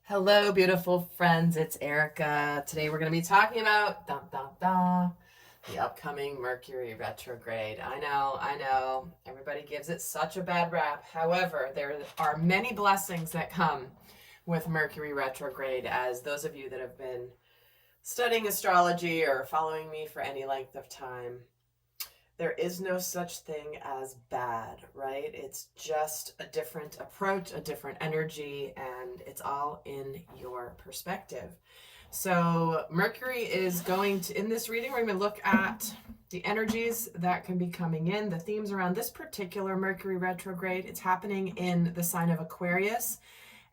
Hello, beautiful friends. It's Erica. Today we're going to be talking about the upcoming Mercury retrograde. I know. Everybody gives it such a bad rap. However, there are many blessings that come with Mercury retrograde, as those of you that have been studying astrology or following me for any length of time, there is no such thing as bad, right? It's just a different approach, a different energy, and it's all in your perspective. So Mercury is going to, in this reading, we're going to look at the energies that can be coming in, the themes around this particular Mercury retrograde. It's happening in the sign of Aquarius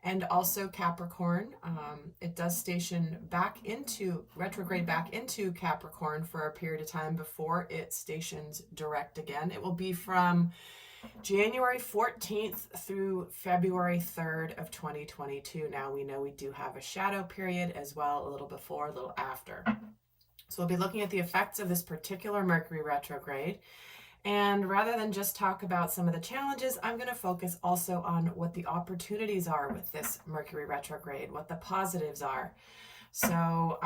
and also Capricorn. It does station retrograde back into Capricorn for a period of time before it stations direct again. It will be from January 14th through February 3rd of 2022. Now we know we do have a shadow period as well, a little before, a little after. So we'll be looking at the effects of this particular Mercury retrograde. And rather than just talk about some of the challenges, I'm going to focus also on what the opportunities are with this Mercury retrograde, what the positives are. So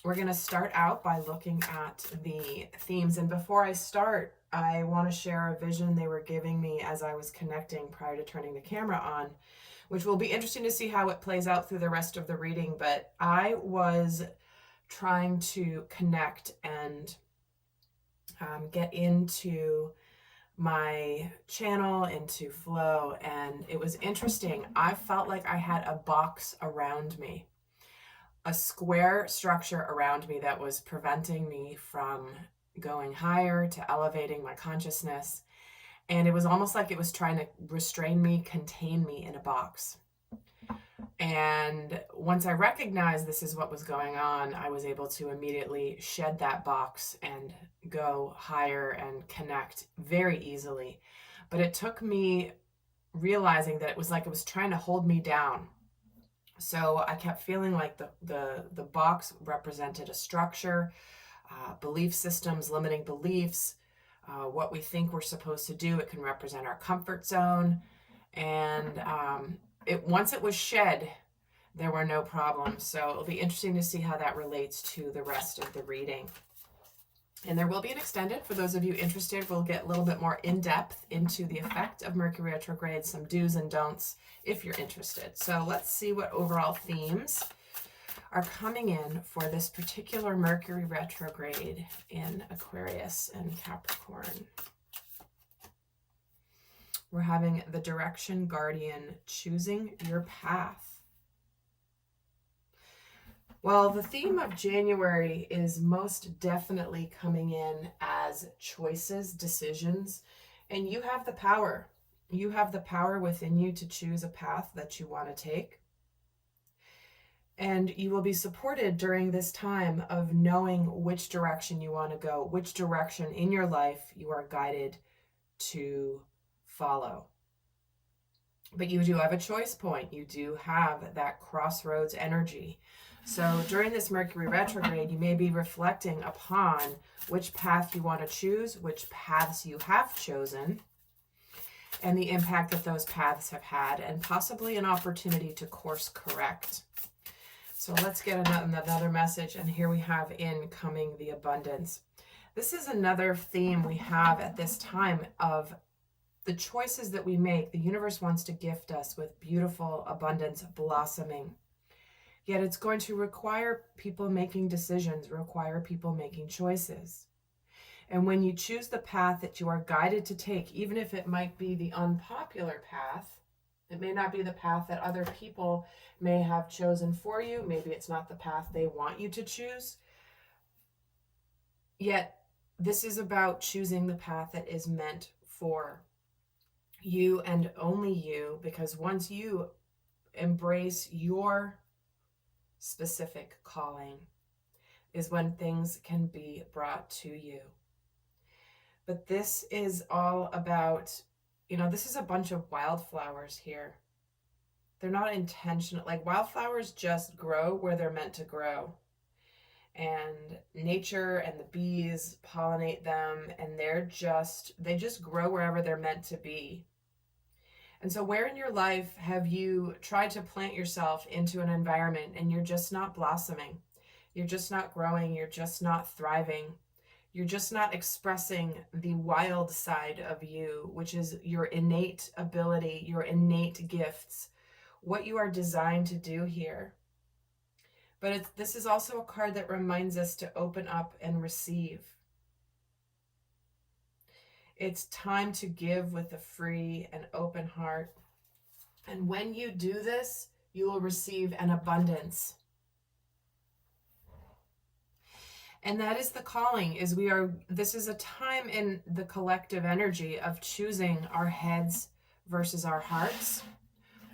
we're going to start out by looking at the themes. And before I start, I want to share a vision they were giving me as I was connecting prior to turning the camera on, which will be interesting to see how it plays out through the rest of the reading. But I was trying to connect and get into my channel, into flow, and it was interesting. I felt like I had a box around me, a square structure around me that was preventing me from going higher, to elevating my consciousness, and it was almost like it was trying to restrain me, contain me in a box. And once I recognized this is what was going on, I was able to immediately shed that box and go higher and connect very easily. But it took me realizing that it was like it was trying to hold me down. So I kept feeling like the box represented a structure, belief systems, limiting beliefs, what we think we're supposed to do. It can represent our comfort zone. And once it was shed, there were no problems. So it'll be interesting to see how that relates to the rest of the reading. And there will be an extended, for those of you interested. We'll get a little bit more in depth into the effect of Mercury retrograde, some do's and don'ts if you're interested. So let's see what overall themes are coming in for this particular Mercury retrograde in Aquarius and Capricorn. We're having the direction guardian, choosing your path. Well, the theme of January is most definitely coming in as choices, decisions, and you have the power. You have the power within you to choose a path that you want to take. And you will be supported during this time of knowing which direction you want to go, which direction in your life you are guided to follow. But you do have a choice point. You do have that crossroads energy. So during this Mercury retrograde, you may be reflecting upon which path you want to choose, which paths you have chosen, and the impact that those paths have had, and possibly an opportunity to course correct. So let's get another message, and here we have incoming the abundance. This is another theme we have at this time of the choices that we make. The universe wants to gift us with beautiful abundance blossoming. Yet it's going to require people making decisions, require people making choices. And when you choose the path that you are guided to take, even if it might be the unpopular path, it may not be the path that other people may have chosen for you. Maybe it's not the path they want you to choose. Yet this is about choosing the path that is meant for you and only you, because once you embrace your specific calling is when things can be brought to you. But this is all about, this is a bunch of wildflowers here. They're not intentional. Like, wildflowers just grow where they're meant to grow. And nature and the bees pollinate them, and they just grow wherever they're meant to be. And so where in your life have you tried to plant yourself into an environment and you're just not blossoming? You're just not growing. You're just not thriving. You're just not expressing the wild side of you, which is your innate ability, your innate gifts, what you are designed to do here. But this is also a card that reminds us to open up and receive. It's time to give with a free and open heart. And when you do this, you will receive an abundance. And that is the calling, this is a time in the collective energy of choosing our heads versus our hearts,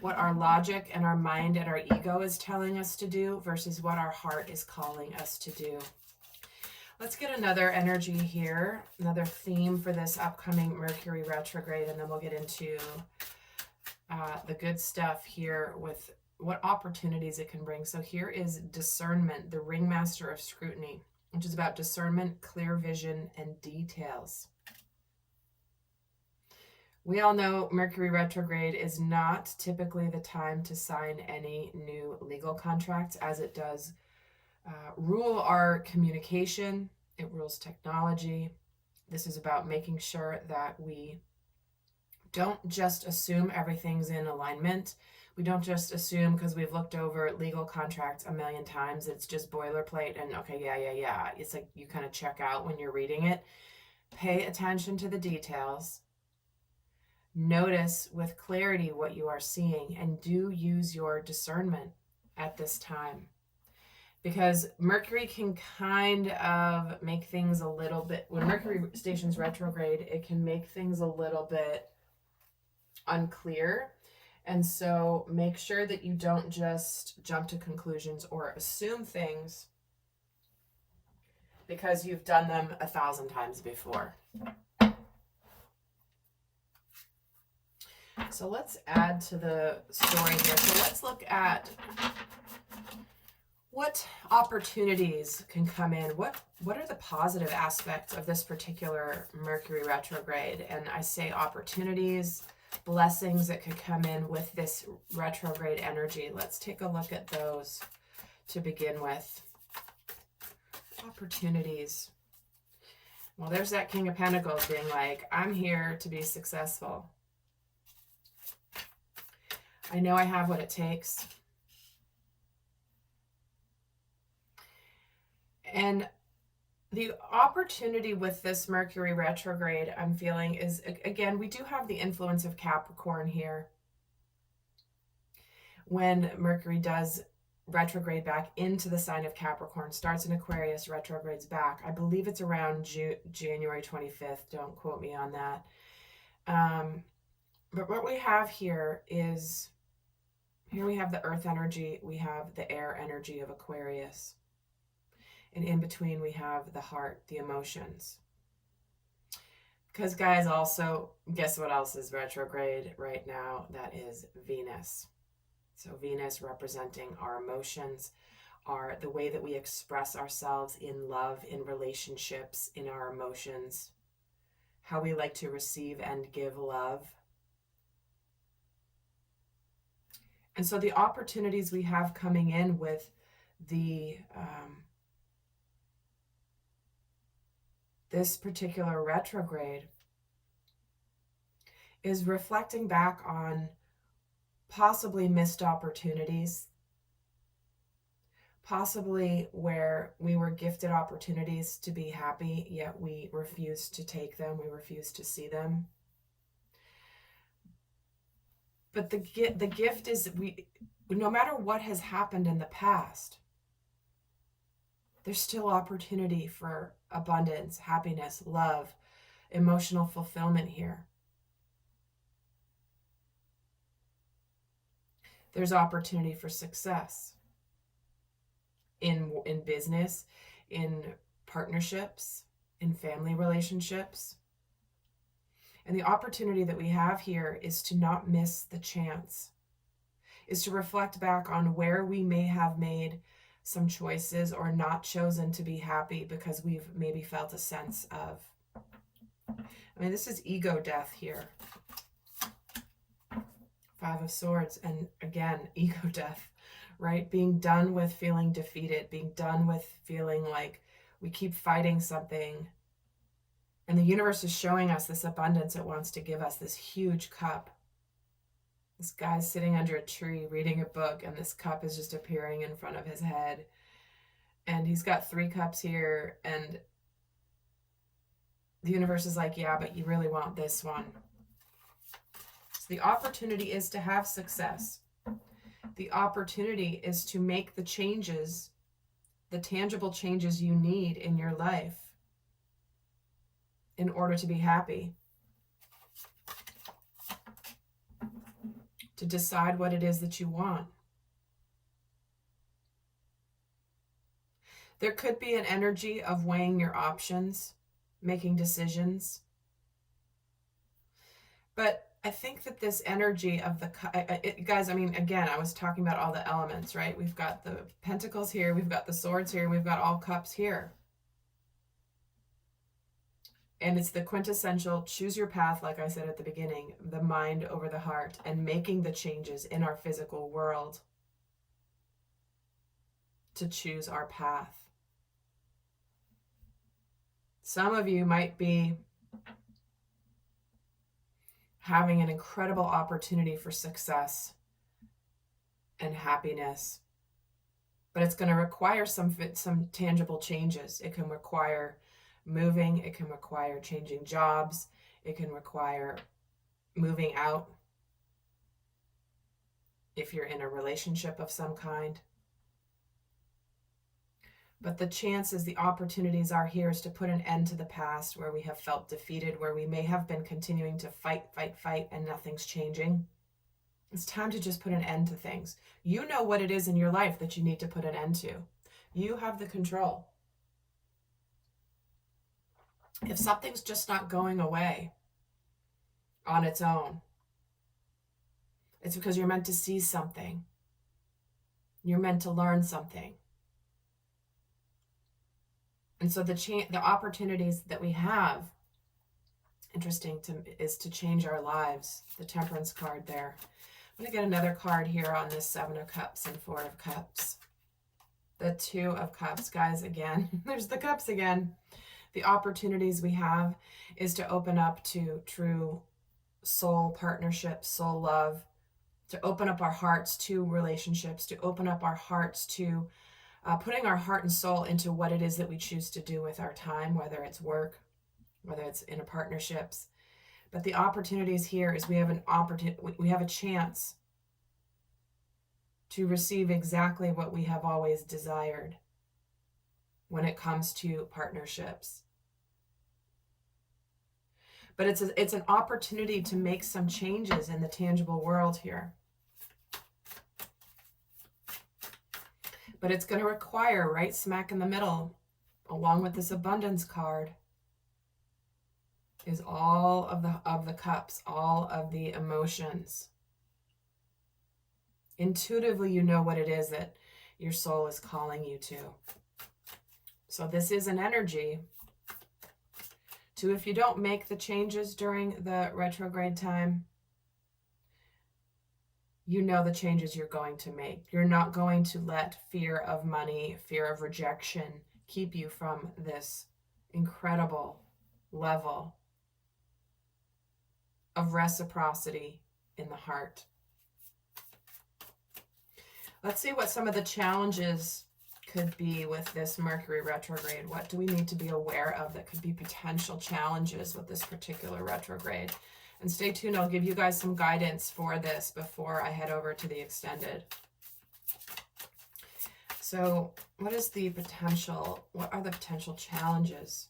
what our logic and our mind and our ego is telling us to do versus what our heart is calling us to do. Let's get another energy here, another theme for this upcoming Mercury retrograde, and then we'll get into the good stuff here with what opportunities it can bring. So here is Discernment, the ringmaster of scrutiny, which is about discernment, clear vision, and details. We all know Mercury retrograde is not typically the time to sign any new legal contracts, as it does rule our communication. It rules technology. This is about making sure that we don't just assume everything's in alignment. We don't just assume because we've looked over legal contracts a million times, it's just boilerplate and okay, yeah. It's like you kind of check out when you're reading it. Pay attention to the details. Notice with clarity what you are seeing, and do use your discernment at this time. Because Mercury can kind of make things a little bit, when Mercury stations retrograde, it can make things a little bit unclear. And so make sure that you don't just jump to conclusions or assume things because you've done them 1,000 times before. So let's add to the story here. So let's look at what opportunities can come in. What are the positive aspects of this particular Mercury retrograde? And I say opportunities, blessings that could come in with this retrograde energy. Let's take a look at those to begin with. Opportunities. Well, there's that King of Pentacles being like, I'm here to be successful. I know I have what it takes. And the opportunity with this Mercury retrograde, I'm feeling, is, again, we do have the influence of Capricorn here. When Mercury does retrograde back into the sign of Capricorn, starts in Aquarius, retrogrades back. I believe it's around January 25th. Don't quote me on that. But what we have here is, here we have the earth energy, we have the air energy of Aquarius. And in between, we have the heart, the emotions. Because, guys, also, guess what else is retrograde right now? That is Venus. So Venus representing our emotions, the way that we express ourselves in love, in relationships, in our emotions, how we like to receive and give love. And so the opportunities we have coming in with the this particular retrograde is reflecting back on possibly missed opportunities, possibly where we were gifted opportunities to be happy, yet we refused to take them, we refused to see them. But the gift is, no matter what has happened in the past, there's still opportunity for abundance, happiness, love, emotional fulfillment here. There's opportunity for success in business, in partnerships, in family relationships. And the opportunity that we have here is to not miss the chance, is to reflect back on where we may have made some choices or not chosen to be happy because we've maybe felt a sense of, this is ego death here. Five of Swords, and again, ego death, right? Being done with feeling defeated, being done with feeling like we keep fighting something. And the universe is showing us this abundance it wants to give us, this huge cup. This guy's sitting under a tree reading a book, and this cup is just appearing in front of his head. And he's got 3 cups here, and the universe is like, yeah, but you really want this one. So the opportunity is to have success. The opportunity is to make the changes, the tangible changes you need in your life in order to be happy. To decide what it is that you want. There could be an energy of weighing your options, making decisions. But I think that this energy of the, guys, I mean, again, I was talking about all the elements, right? We've got the pentacles here, we've got the swords here, we've got all cups here. And it's the quintessential choose your path, like I said at the beginning, the mind over the heart, and making the changes in our physical world to choose our path. Some of you might be having an incredible opportunity for success and happiness, but it's going to require some tangible changes. It can require moving, it can require changing jobs, it can require moving out if you're in a relationship of some kind. But the chances, the opportunities are here is to put an end to the past where we have felt defeated, where we may have been continuing to fight, and nothing's changing. It's time to just put an end to things. You know what it is in your life that you need to put an end to. You have the control. If something's just not going away on its own, it's because you're meant to see something. You're meant to learn something. And so the opportunities that we have, is to change our lives. The Temperance card there. I'm going to get another card here on this 7 of Cups and 4 of Cups. The 2 of Cups, guys, again. There's the cups again. The opportunities we have is to open up to true soul partnerships, soul love, to open up our hearts to relationships, to open up our hearts to putting our heart and soul into what it is that we choose to do with our time, whether it's work, whether it's in partnerships. But the opportunities here is we have a chance to receive exactly what we have always desired when it comes to partnerships. But it's an opportunity to make some changes in the tangible world here. But it's going to require, right smack in the middle, along with this abundance card, is all of the cups, all of the emotions. Intuitively, you know what it is that your soul is calling you to. So this is an energy to, if you don't make the changes during the retrograde time, you know the changes you're going to make. You're not going to let fear of money, fear of rejection keep you from this incredible level of reciprocity in the heart. Let's see what some of the challenges could be with this Mercury retrograde. What do we need to be aware of that could be potential challenges with this particular retrograde? And stay tuned, I'll give you guys some guidance for this before I head over to the extended. So what are the potential challenges?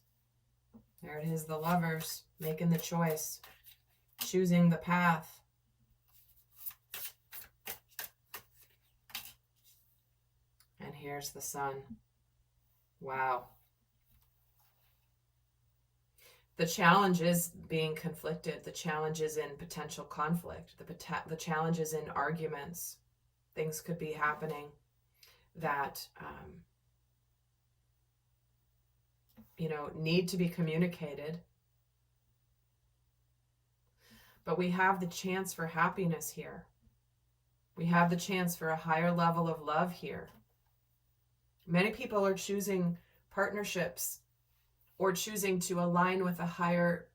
There it is, the Lovers, making the choice, choosing the path. And here's the Sun. Wow. The challenge is being conflicted. The challenge is in potential conflict. The challenge is in arguments. Things could be happening that, need to be communicated. But we have the chance for happiness here. We have the chance for a higher level of love here. Many people are choosing partnerships or choosing to align with a higher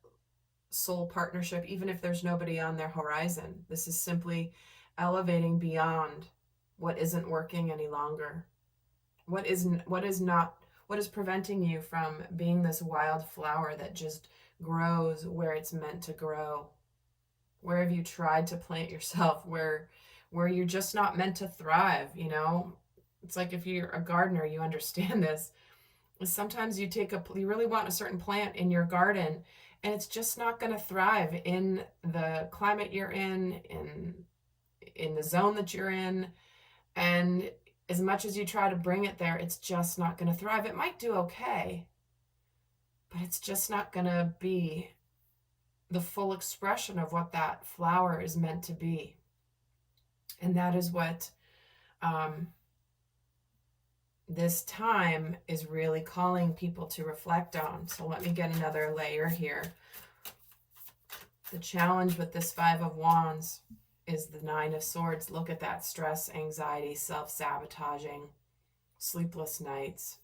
soul partnership, even if there's nobody on their horizon. This is simply elevating beyond what isn't working any longer. What is preventing you from being this wild flower that just grows where it's meant to grow? Where have you tried to plant yourself where you're just not meant to thrive, you know? It's like if you're a gardener, you understand this. Sometimes you really want a certain plant in your garden, and it's just not going to thrive in the climate you're in the zone that you're in. And as much as you try to bring it there, it's just not going to thrive. It might do okay, but it's just not going to be the full expression of what that flower is meant to be. And that is what this time is really calling people to reflect on. So let me get another layer here. The challenge with this Five of Wands is the Nine of Swords. Look at that: stress, anxiety, self-sabotaging, sleepless nights.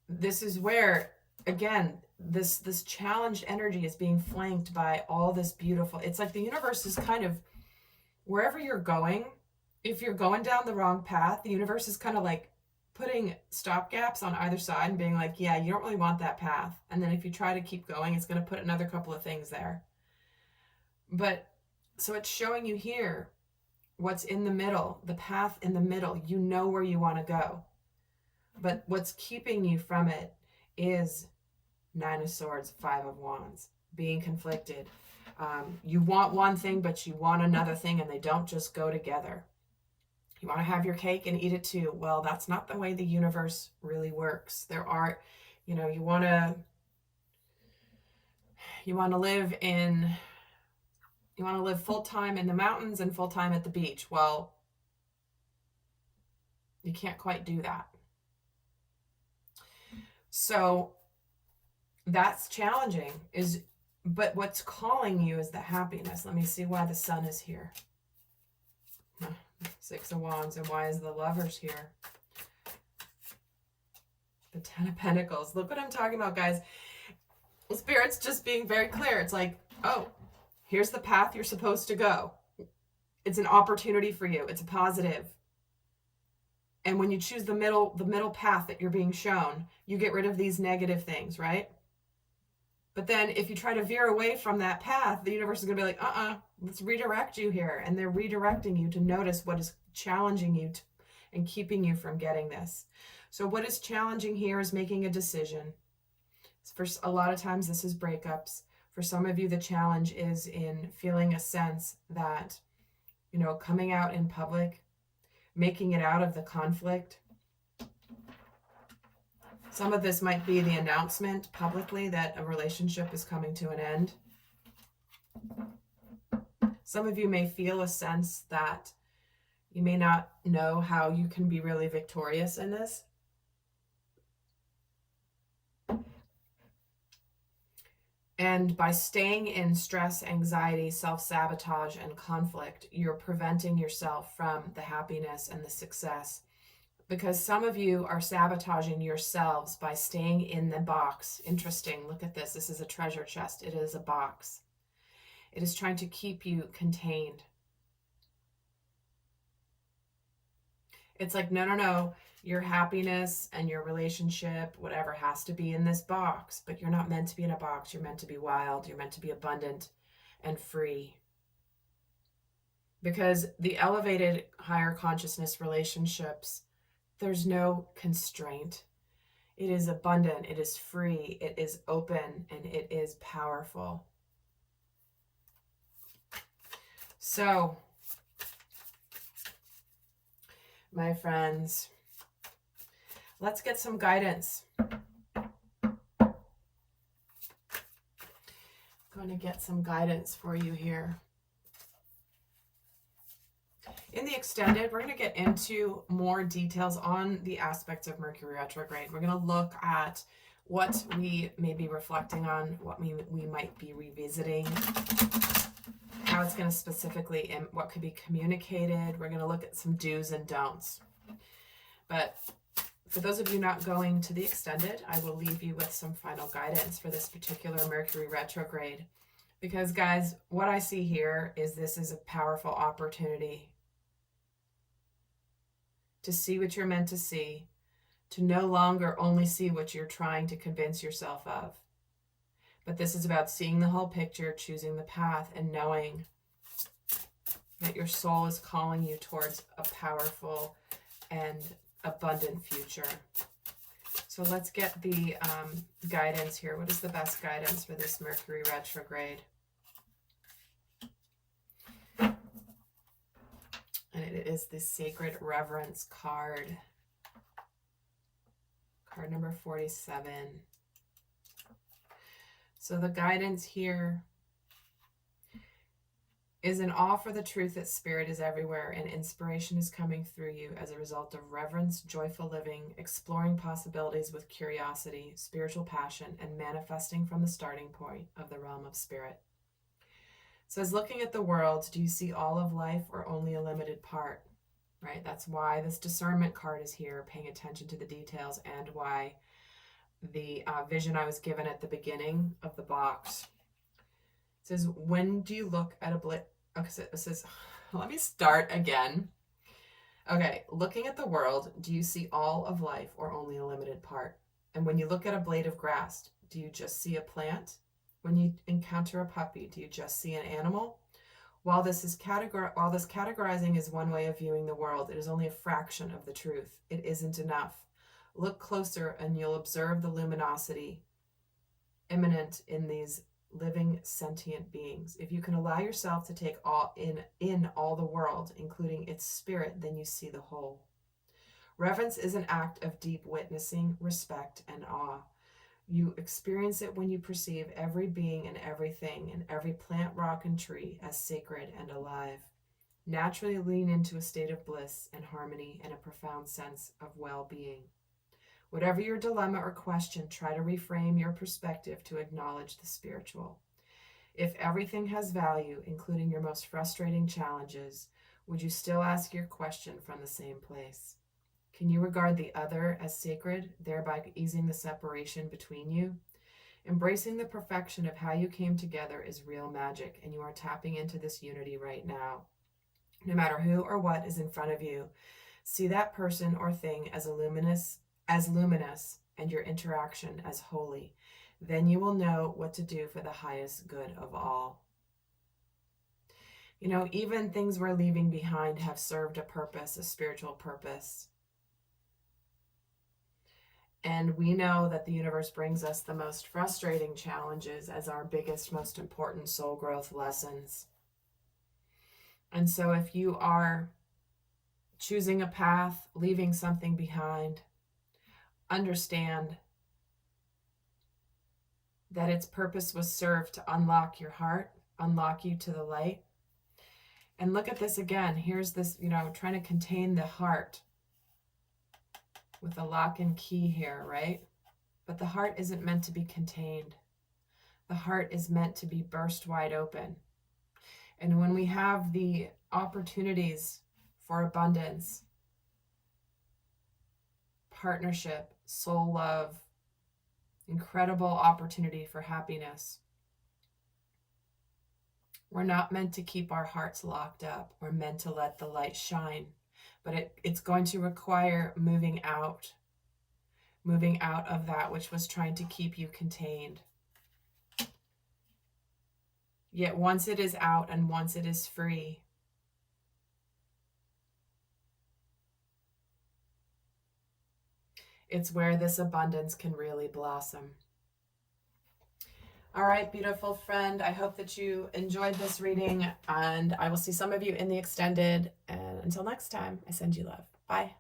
This is where, again, this challenged energy is being flanked by all this beautiful. It's like the universe is kind of, wherever you're going, if you're going down the wrong path, the universe is kind of like putting stop gaps on either side and being like, yeah, you don't really want that path. And then if you try to keep going, it's going to put another couple of things there. But so it's showing you here what's in the middle, the path in the middle. You know where you want to go. But what's keeping you from it is Nine of Swords, Five of Wands, being conflicted. You want one thing, but you want another thing, and they don't just go together. You want to have your cake and eat it too. Well, that's not the way the universe really works. There are, you know, you want to live full-time in the mountains and full-time at the beach. Well, you can't quite do that. So that's challenging, but what's calling you is the happiness. Let me see why the Sun is here. Six of Wands, and why is the Lovers here? The Ten of Pentacles. Look what I'm talking about, guys. Spirit's just being very clear. It's like, oh, here's the path you're supposed to go. It's an opportunity for you. It's a positive. And when you choose the middle path that you're being shown, you get rid of these negative things, right? But then if you try to veer away from that path, the universe is going to be like, let's redirect you here. And they're redirecting you to notice what is challenging you and keeping you from getting this. So what is challenging here is making a decision. For a lot of times, this is breakups. For some of you, the challenge is in feeling a sense that, you know, coming out in public, making it out of the conflict. Some of this might be the announcement publicly that a relationship is coming to an end. Some of you may feel a sense that you may not know how you can be really victorious in this. And by staying in stress, anxiety, self-sabotage, and conflict, you're preventing yourself from the happiness and the success. Because some of you are sabotaging yourselves by staying in the box. Interesting. Look at this. This is a treasure chest. It is a box. It is trying to keep you contained. It's like, no. Your happiness and your relationship, whatever, has to be in this box. But you're not meant to be in a box. You're meant to be wild. You're meant to be abundant and free. Because the elevated higher consciousness relationships, there's no constraint. It is abundant, it is free, it is open, and it is powerful. So, my friends, let's get some guidance. I'm going to get some guidance for you here. In the extended, we're going to get into more details on the aspects of Mercury retrograde. We're going to look at what we may be reflecting on, what we might be revisiting. how it's going to specifically, what could be communicated. We're going to look at some do's and don'ts. But for those of you not going to the extended, I will leave you with some final guidance for this particular Mercury retrograde. Because guys, what I see here is this is a powerful opportunity to see what you're meant to see, to no longer only see what you're trying to convince yourself of. But this is about seeing the whole picture, choosing the path, and knowing that your soul is calling you towards a powerful and abundant future. So let's get the guidance here. What is the best guidance for this Mercury retrograde? And it is the Sacred Reverence card. Card number 47. So the guidance here is an awe for the truth that spirit is everywhere and inspiration is coming through you as a result of reverence, joyful living, exploring possibilities with curiosity, spiritual passion, and manifesting from the starting point of the realm of spirit. It says, looking at the world, do you see all of life or only a limited part? Right? That's why this discernment card is here, paying attention to the details, and why the vision I was given at the beginning of the box. It says, when do you look at a blip? Okay, so it says, let me start again. Okay, looking at the world, do you see all of life or only a limited part? And when you look at a blade of grass, do you just see a plant? When you encounter a puppy, do you just see an animal? While this categorizing is one way of viewing the world, it is only a fraction of the truth. It isn't enough. Look closer and you'll observe the luminosity immanent in these living sentient beings. If you can allow yourself to take in all the world, including its spirit, then you see the whole. Reverence is an act of deep witnessing, respect, and awe. You experience it when you perceive every being and everything, and every plant, rock, and tree as sacred and alive. Naturally lean into a state of bliss and harmony and a profound sense of well-being. Whatever your dilemma or question, try to reframe your perspective to acknowledge the spiritual. If everything has value, including your most frustrating challenges, would you still ask your question from the same place? Can you regard the other as sacred, thereby easing the separation between you? Embracing the perfection of how you came together is real magic, and you are tapping into this unity right now. No matter who or what is in front of you, see that person or thing as luminous, and your interaction as holy. Then you will know what to do for the highest good of all. You know, even things we're leaving behind have served a purpose, a spiritual purpose. And we know that the universe brings us the most frustrating challenges as our biggest, most important soul growth lessons. And so if you are choosing a path, leaving something behind, understand that its purpose was served to unlock your heart, unlock you to the light. And look at this again. Here's this, trying to contain the heart with a lock and key here, right? But the heart isn't meant to be contained. The heart is meant to be burst wide open. And when we have the opportunities for abundance, partnership, soul love, incredible opportunity for happiness, we're not meant to keep our hearts locked up. We're meant to let the light shine. But it's going to require moving out of that which was trying to keep you contained. Yet once it is out and once it is free, it's where this abundance can really blossom. All right, beautiful friend. I hope that you enjoyed this reading, and I will see some of you in the extended. And until next time, I send you love. Bye.